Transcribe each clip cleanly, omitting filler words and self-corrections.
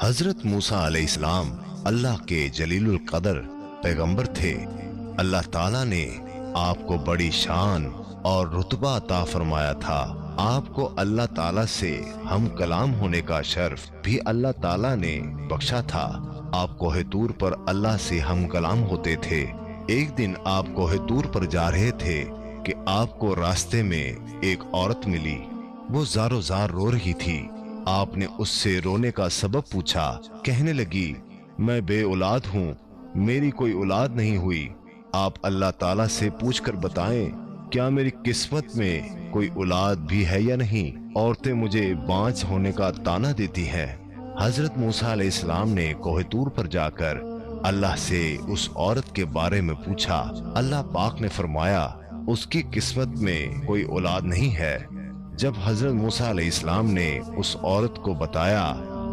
حضرت موسیٰ علیہ السلام اللہ کے جلیل القدر پیغمبر تھے۔ اللہ تعالیٰ نے آپ کو بڑی شان اور رتبہ عطا فرمایا تھا۔ آپ کو اللہ تعالیٰ سے ہم کلام ہونے کا شرف بھی اللہ تعالیٰ نے بخشا تھا۔ آپ کوہ طور پر اللہ سے ہم کلام ہوتے تھے۔ ایک دن آپ کوہ طور پر جا رہے تھے کہ آپ کو راستے میں ایک عورت ملی۔ وہ زارو زار رو رہی تھی۔ آپ نے اس سے رونے کا سبب پوچھا۔ کہنے لگی، میں بے اولاد ہوں، میری کوئی اولاد نہیں ہوئی۔ آپ اللہ تعالیٰ سے پوچھ کر بتائیں، کیا میری قسمت میں کوئی اولاد بھی ہے یا نہیں؟ عورتیں مجھے بانجھ ہونے کا طعنہ دیتی ہیں۔ حضرت موسیٰ علیہ السلام نے کوہ طور پر جا کر اللہ سے اس عورت کے بارے میں پوچھا۔ اللہ پاک نے فرمایا، اس کی قسمت میں کوئی اولاد نہیں ہے۔ جب حضرت موسیٰ علیہ السلام نے اس عورت کو بتایا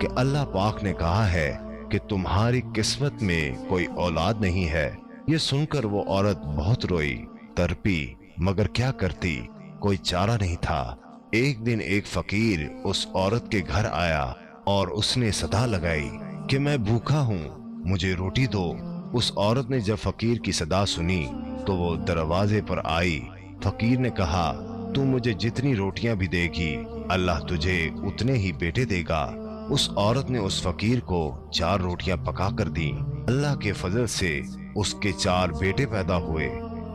کہ اللہ پاک نے کہا ہے کہ تمہاری قسمت میں کوئی اولاد نہیں ہے، یہ سن کر وہ عورت بہت روئی، تڑپی، مگر کیا کرتی، کوئی چارہ نہیں تھا۔ ایک دن ایک فقیر اس عورت کے گھر آیا اور اس نے صدا لگائی کہ میں بھوکا ہوں، مجھے روٹی دو۔ اس عورت نے جب فقیر کی صدا سنی تو وہ دروازے پر آئی۔ فقیر نے کہا، تو مجھے جتنی روٹیاں بھی دے گی، اللہ تجھے اتنے ہی بیٹے دے گا۔ اس عورت نے اس فقیر کو 4 روٹیاں پکا کر دیں۔ اللہ کے فضل سے اس کے 4 بیٹے پیدا ہوئے۔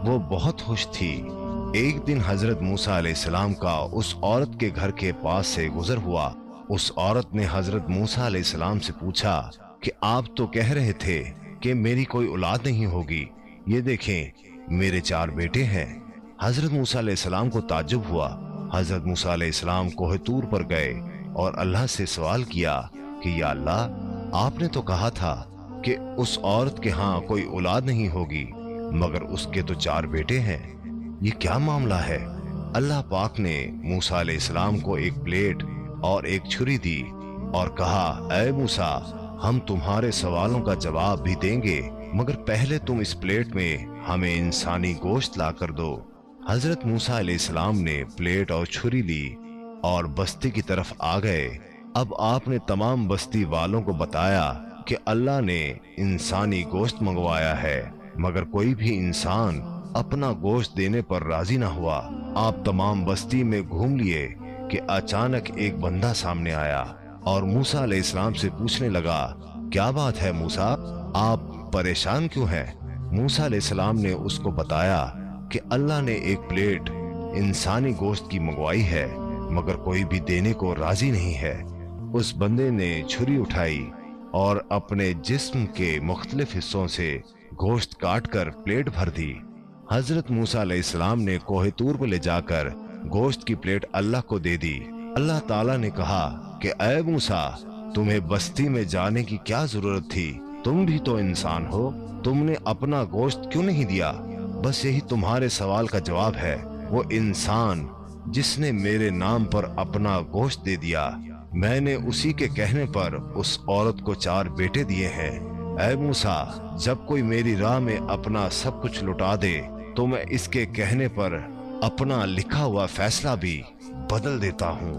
وہ بہت خوش تھی۔ ایک دن حضرت موسیٰ علیہ السلام کا اس عورت کے گھر کے پاس سے گزر ہوا۔ اس عورت نے حضرت موسیٰ علیہ السلام سے پوچھا کہ آپ تو کہہ رہے تھے کہ میری کوئی اولاد نہیں ہوگی، یہ دیکھیں میرے 4 بیٹے ہیں۔ حضرت موسیٰ علیہ السلام کو تعجب ہوا۔ حضرت موسیٰ علیہ السلام کوہ طور پر گئے اور اللہ سے سوال کیا کہ یا اللہ، آپ نے تو کہا تھا کہ اس عورت کے ہاں کوئی اولاد نہیں ہوگی، مگر اس کے تو 4 بیٹے ہیں، یہ کیا معاملہ ہے؟ اللہ پاک نے موسیٰ علیہ السلام کو ایک پلیٹ اور ایک چھری دی اور کہا، اے موسیٰ، ہم تمہارے سوالوں کا جواب بھی دیں گے، مگر پہلے تم اس پلیٹ میں ہمیں انسانی گوشت لا کر دو۔ حضرت موسیٰ علیہ السلام نے پلیٹ اور چھری لی اور بستی کی طرف آ گئے۔ اب آپ نے تمام بستی والوں کو بتایا کہ اللہ نے انسانی گوشت منگوایا ہے، مگر کوئی بھی انسان اپنا گوشت دینے پر راضی نہ ہوا۔ آپ تمام بستی میں گھوم لیے کہ اچانک ایک بندہ سامنے آیا اور موسیٰ علیہ السلام سے پوچھنے لگا، کیا بات ہے موسیٰ، آپ پریشان کیوں ہیں؟ موسیٰ علیہ السلام نے اس کو بتایا کہ اللہ نے ایک پلیٹ انسانی گوشت کی منگوائی ہے، مگر کوئی بھی دینے کو راضی نہیں ہے۔ اس بندے نے چھری اٹھائی اور اپنے جسم کے مختلف حصوں سے گوشت کاٹ کر پلیٹ بھر دی۔ حضرت موسیٰ علیہ السلام نے کوہ طور پر لے جا کر گوشت کی پلیٹ اللہ کو دے دی۔ اللہ تعالیٰ نے کہا کہ اے موسیٰ، تمہیں بستی میں جانے کی کیا ضرورت تھی؟ تم بھی تو انسان ہو، تم نے اپنا گوشت کیوں نہیں دیا؟ بس یہی تمہارے سوال کا جواب ہے۔ وہ انسان جس نے میرے نام پر اپنا گوشت دے دیا، میں نے اسی کے کہنے پر اس عورت کو 4 بیٹے دیے ہیں۔ اے موسیٰ، جب کوئی میری راہ میں اپنا سب کچھ لٹا دے تو میں اس کے کہنے پر اپنا لکھا ہوا فیصلہ بھی بدل دیتا ہوں۔